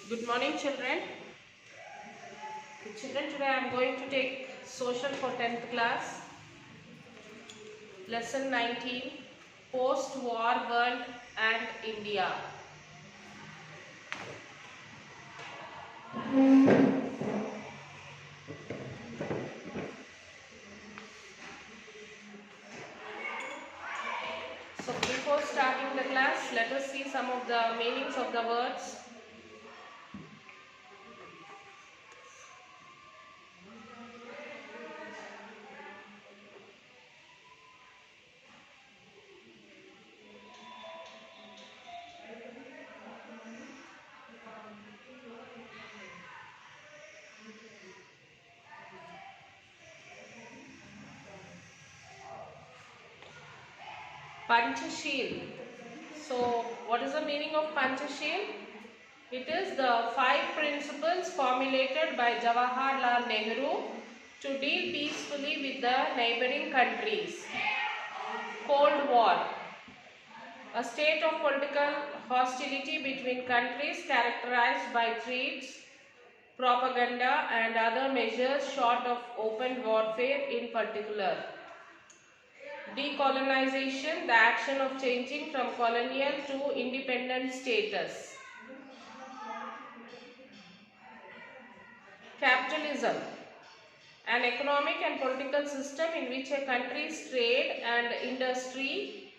Good morning, children. Children, today I am going to take social for 10th class, lesson 19, post-war world and India. So before starting the class, let us see some of the meanings of the words. Panchashil. So what is the meaning of Panchashil? It is the 5 principles formulated by Jawaharlal Nehru to deal peacefully with the neighboring countries. Cold War. A state of political hostility between countries characterized by threats, propaganda and other measures short of open warfare in particular. Decolonization, the action of changing from colonial to independent status. Capitalism, an economic and political system in which a country's trade and industry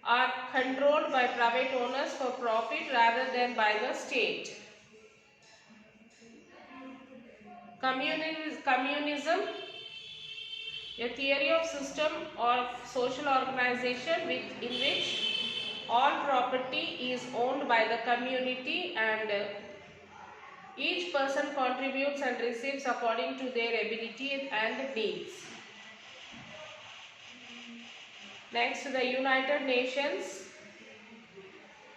are controlled by private owners for profit rather than by the state. Communism, a theory of system or social organization in which all property is owned by the community and each person contributes and receives according to their ability and needs. Next, the United Nations.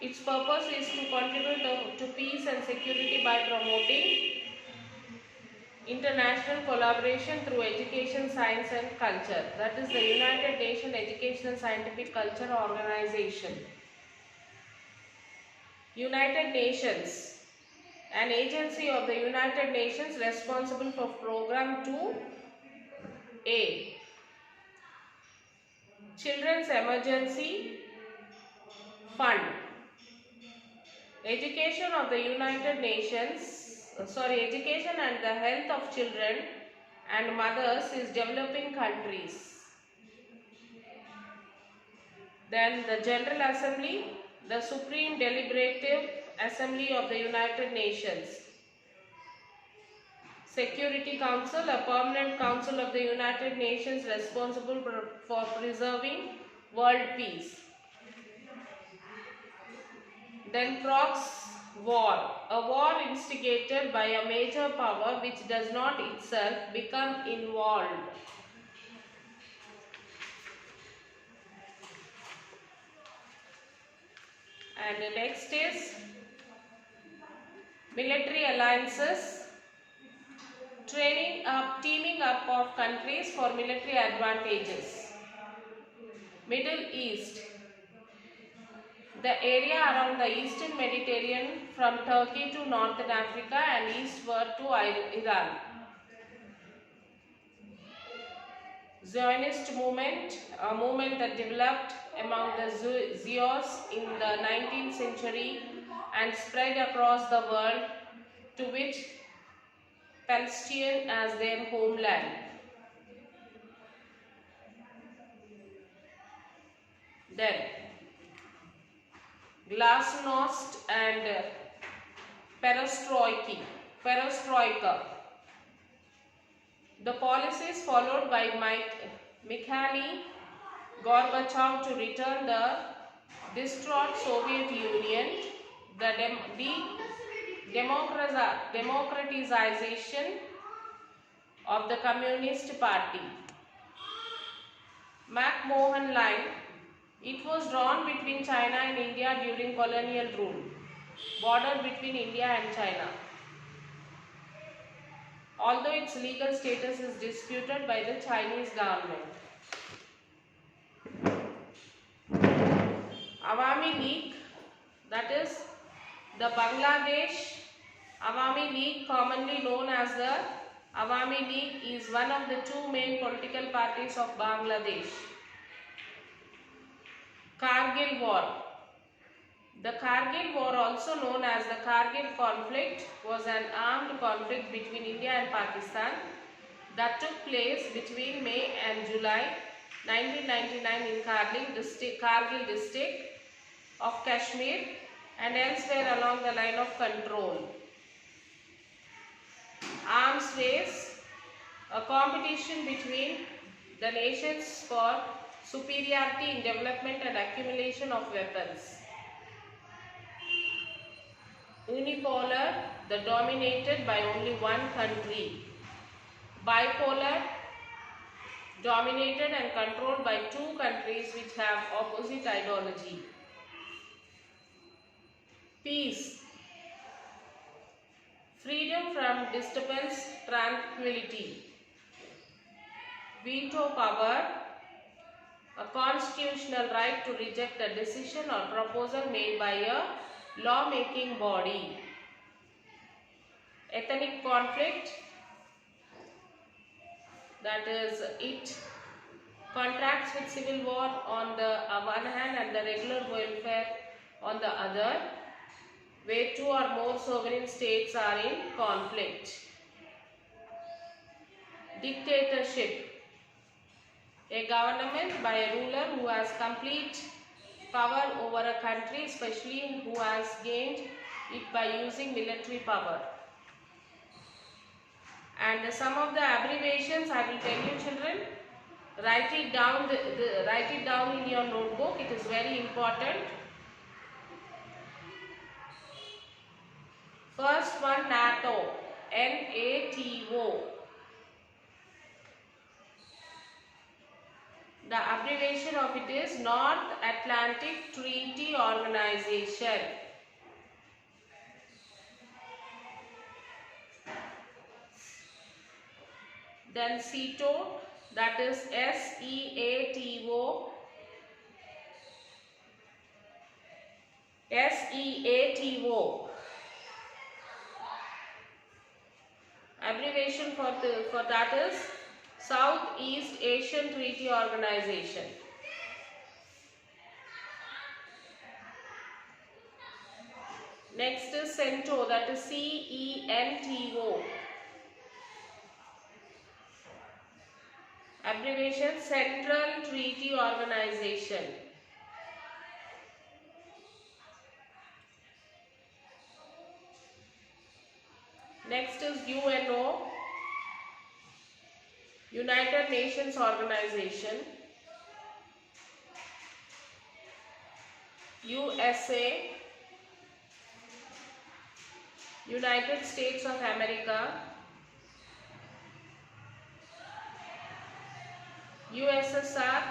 Its purpose is to contribute to peace and security by promoting international collaboration through education, science and culture. That is the United Nations Educational Scientific Culture Organization. United Nations, an agency of the United Nations responsible for Program 2A. Children's Emergency Fund. Education and the health of children and mothers is developing countries. Then the General Assembly, the Supreme Deliberative Assembly of the United Nations. Security Council, a permanent council of the United Nations responsible for preserving world peace. Then Prox War, a war instigated by a major power which does not itself become involved. And the next is military alliances, teaming up of countries for military advantages. Middle East, the area around the eastern Mediterranean from Turkey to northern Africa and eastward to Iran. Zionist movement, a movement that developed among the Zios in the 19th century and spread across the world, to which Palestine as their homeland. Then Glasnost and Perestroika. The policies followed by Mikhail Gorbachev to return the distraught Soviet Union, the democratization of the Communist Party. McMahon Line, it was drawn between China and India during colonial rule, border between India and China. Although its legal status is disputed by the Chinese government. Awami League, that is the Bangladesh Awami League, commonly known as the Awami League, is one of the two main political parties of Bangladesh. Kargil War. The Kargil War, also known as the Kargil conflict, was an armed conflict between India and Pakistan that took place between May and July 1999 in Kargil district of Kashmir and elsewhere along the line of control. Arms race, a competition between the nations for superiority in development and accumulation of weapons. Unipolar, the dominated by only one country. Bipolar, dominated and controlled by two countries which have opposite ideology. Peace, freedom from disturbance, tranquility. Veto power, a constitutional right to reject a decision or proposal made by a law-making body. Ethnic conflict, that is, it contracts with civil war on the one hand and the regular welfare on the other, where two or more sovereign states are in conflict. Dictatorship, a government by a ruler who has complete power over a country, especially who has gained it by using military power. And some of the abbreviations I will tell you, children. Write it down. Write it down in your notebook. It is very important. First one, NATO. NATO. The abbreviation of it is North Atlantic Treaty Organization. Then SEATO, that is SEATO. SEATO. Abbreviation for that is Southeast Asian Treaty Organization. Next is CENTO, that is CENTO. Abbreviation Central Treaty Organization. Next is UNO, United Nations Organization. USA, United States of America. USSR,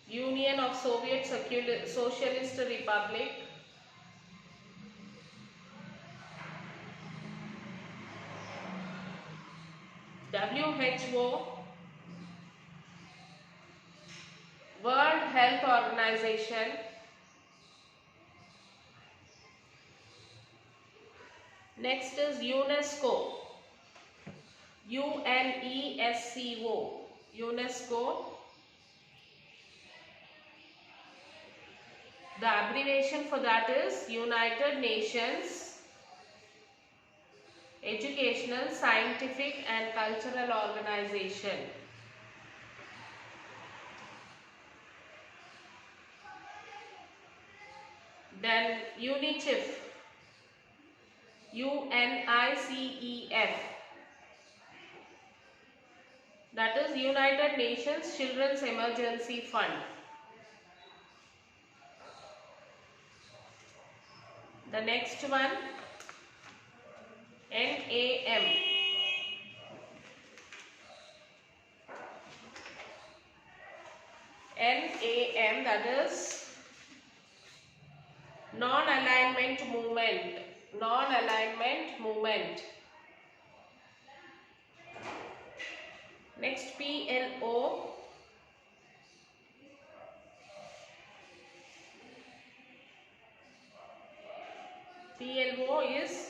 Union of Soviet Socialist Republic. WHO, World Health Organization. Next is UNESCO, UNESCO, UNESCO. The abbreviation for that is United Nations Educational, Scientific and Cultural Organization. Then UNICEF, UNICEF, that is United Nations Children's Emergency Fund. The next one, NAM, NAM, that is Non-Alignment Movement, Non-Alignment Movement. Next, PLO, PLO is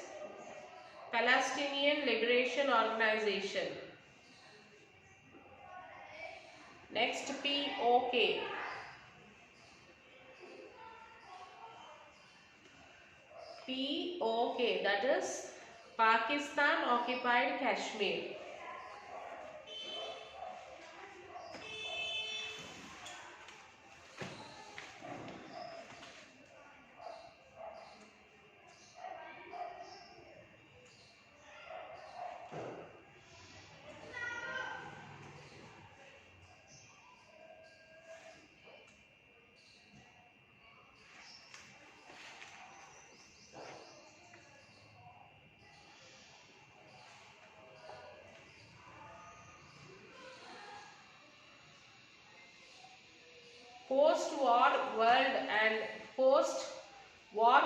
Palestinian Liberation Organization. Next, POK. POK, that is Pakistan Occupied Kashmir. Post-war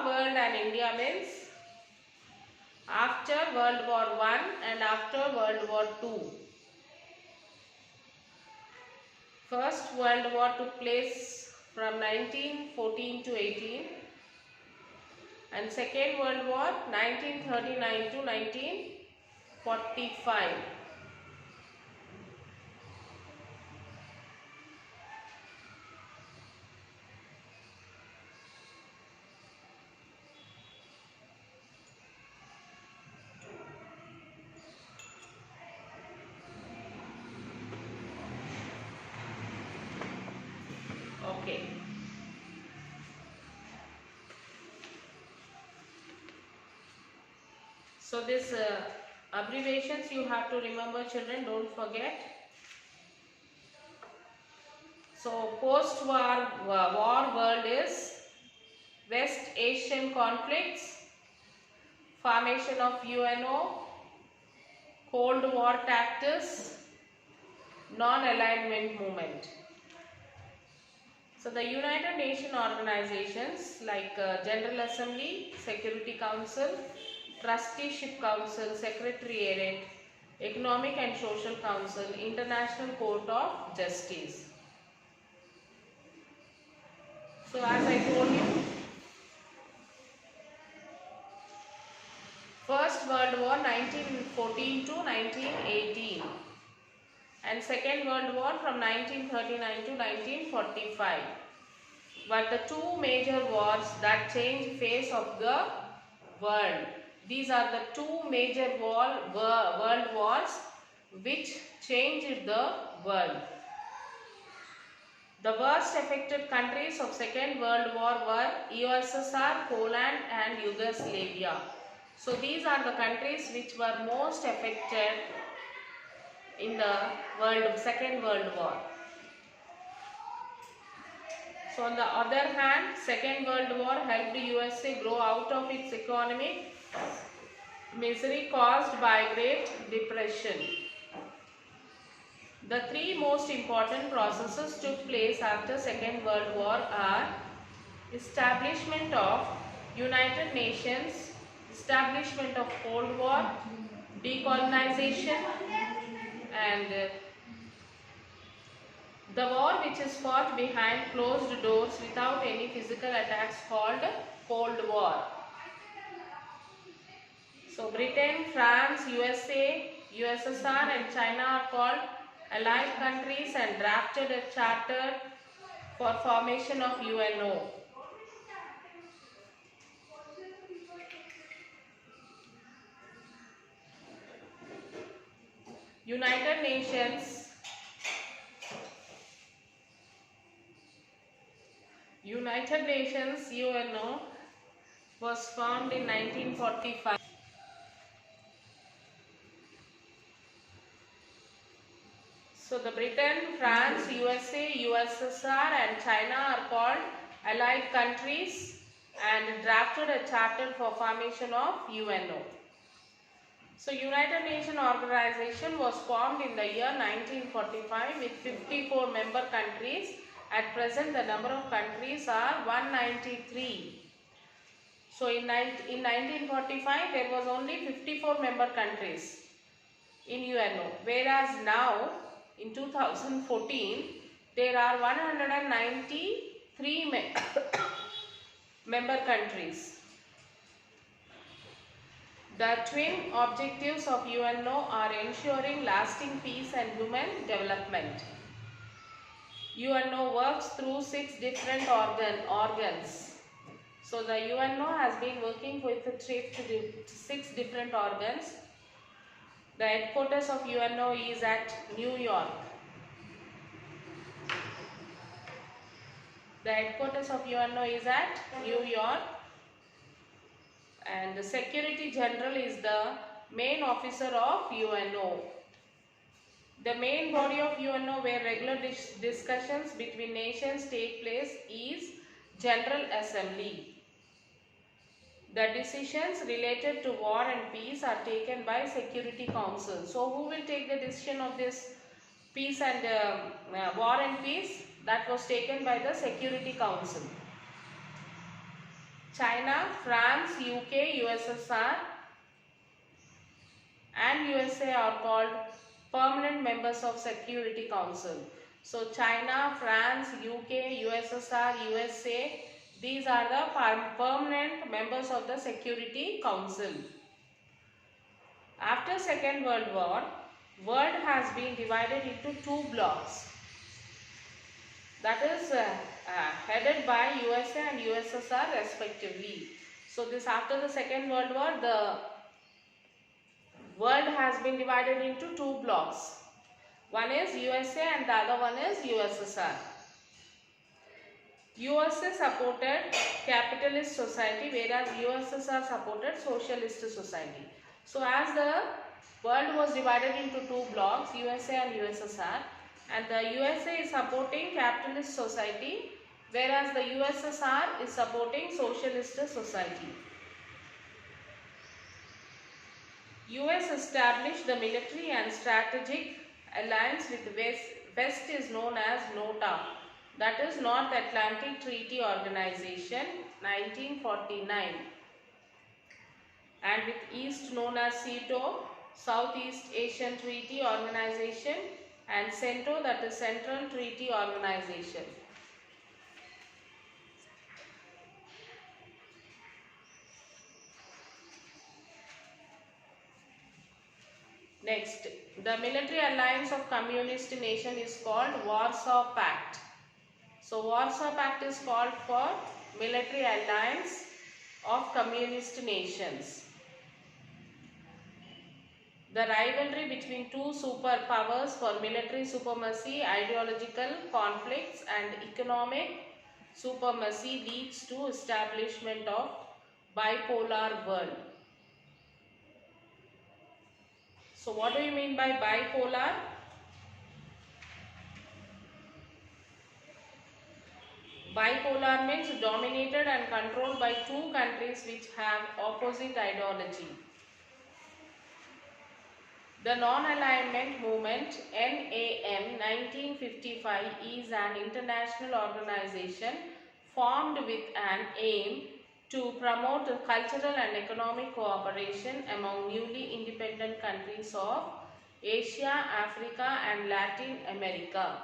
world and India means after World War I and after World War II. First World War took place from 1914 to 18 and Second World War 1939 to 1945. Okay. So this abbreviations you have to remember, children, don't forget. So post-war world is West Asian conflicts, formation of UNO, Cold War tactics, non-alignment movement. So the United Nations organizations like General Assembly, Security Council, Trusteeship Council, Secretariat, Economic and Social Council, International Court of Justice. So as I told you, First World War 1914 to 1918 and Second World War from 1939 to 1945 were the two major wars that changed face of the world. These are the two major world wars which changed the world. The worst affected countries of Second World War were USSR, Poland and Yugoslavia. So these are the countries which were most affected in the Second World War. So on the other hand, Second World War helped USA grow out of its economic misery caused by Great Depression. The three most important processes took place after Second World War are establishment of United Nations, establishment of Cold War, decolonization, and the war which is fought behind closed doors without any physical attacks called Cold War. So Britain, France, USA, USSR and China are called allied countries and drafted a charter for formation of UNO. United Nations UNO was formed in 1945. So the Britain, France, USA, USSR and China are called allied countries and drafted a charter for formation of UNO. So United Nations organization was formed in the year 1945 with 54 member countries. At present the number of countries are 193. So in 1945 there was only 54 member countries in UNO, whereas now in 2014 there are 193 member countries. The twin objectives of UNO are ensuring lasting peace and human development. UNO works through 6 different organs. So the UNO has been working with 6 different organs. The headquarters of UNO is at New York. The headquarters of UNO is at New York. And the Secretary General is the main officer of UNO. The main body of UNO where regular discussions between nations take place is General Assembly. The decisions related to war and peace are taken by Security Council. So who will take the decision of this peace and war and peace? That was taken by the Security Council. China, France, UK, USSR and USA are called permanent members of Security Council. So China, France, UK, USSR, USA, these are the permanent members of the Security Council. After Second World War, world has been divided into 2 blocks. That is headed by USA and USSR respectively. So this after the Second World War, the world has been divided into 2 blocks. One is USA and the other one is USSR. USA supported capitalist society whereas USSR supported socialist society. So as the world was divided into 2 blocks, USA and USSR, and the USA is supporting capitalist society whereas the USSR is supporting socialist society. US established the military and strategic alliance with West is known as NOTA, that is North Atlantic Treaty Organization, 1949, and with East known as SEATO, Southeast Asian Treaty Organization, and CENTO, that is Central Treaty Organization. Next, the military alliance of communist nation is called Warsaw Pact. So Warsaw Pact is called for military alliance of communist nations. The rivalry between 2 superpowers for military supremacy, ideological conflicts and economic supremacy leads to establishment of bipolar world. So what do you mean by bipolar? Bipolar means dominated and controlled by 2 countries which have opposite ideology. The Non-Alignment Movement NAM 1955 is an international organization formed with an aim to promote cultural and economic cooperation among newly independent countries of Asia, Africa and Latin America.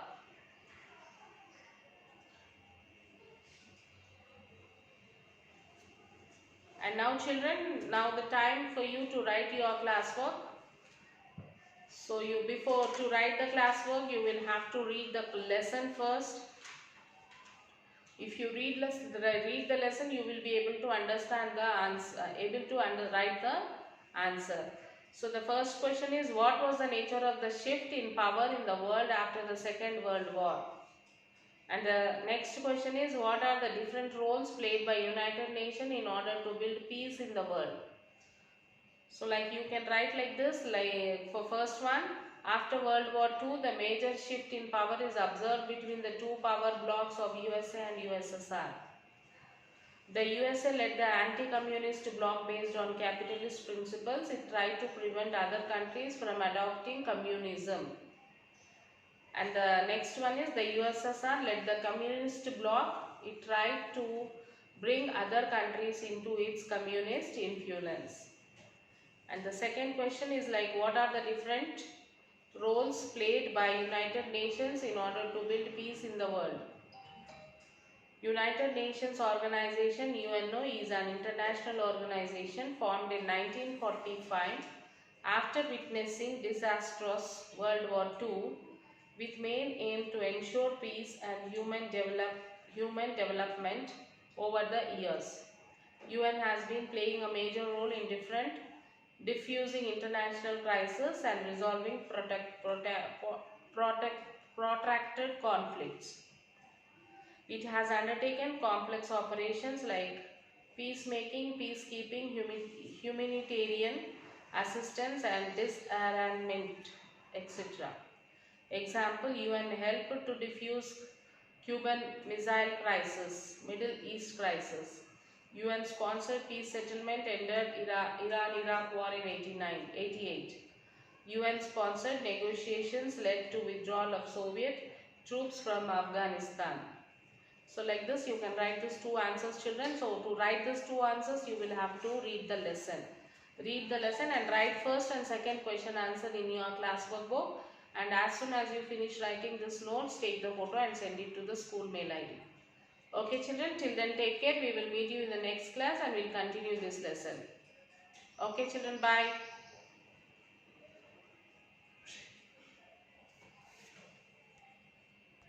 And now children, now the time for you to write your classwork. So before to write the classwork, you will have to read the lesson first. If you read the lesson, you will be able to understand the answer, write the answer. So the first question is, what was the nature of the shift in power in the world after the Second World War? And the next question is, what are the different roles played by United Nations in order to build peace in the world? So like you can write like this, like for first one, after World War II, the major shift in power is observed between the 2 power blocks of USA and USSR. The USA led the anti-communist bloc based on capitalist principles. It tried to prevent other countries from adopting communism. And the next one is the USSR led the communist bloc. It tried to bring other countries into its communist influence. And the second question is like, what are the different roles played by United Nations in order to build peace in the world? United Nations Organization UNO is an international organization formed in 1945 after witnessing disastrous World War II with main aim to ensure peace and human development over the years. UN has been playing a major role in diffusing international crises and resolving protracted conflicts. It has undertaken complex operations like peacemaking, peacekeeping, humanitarian assistance and disarmament, etc. Example, UN helped to defuse Cuban Missile Crisis, Middle East crisis. UN sponsored peace settlement ended Iran-Iraq war in 88. UN sponsored negotiations led to withdrawal of Soviet troops from Afghanistan. So like this you can write these two answers, children. So to write these two answers you will have to read the lesson. Read the lesson and write first and second question answer in your classwork book. And as soon as you finish writing this notes, take the photo and send it to the school mail ID. Okay children, till then take care. We will meet you in the next class and we will continue this lesson. Okay children, bye.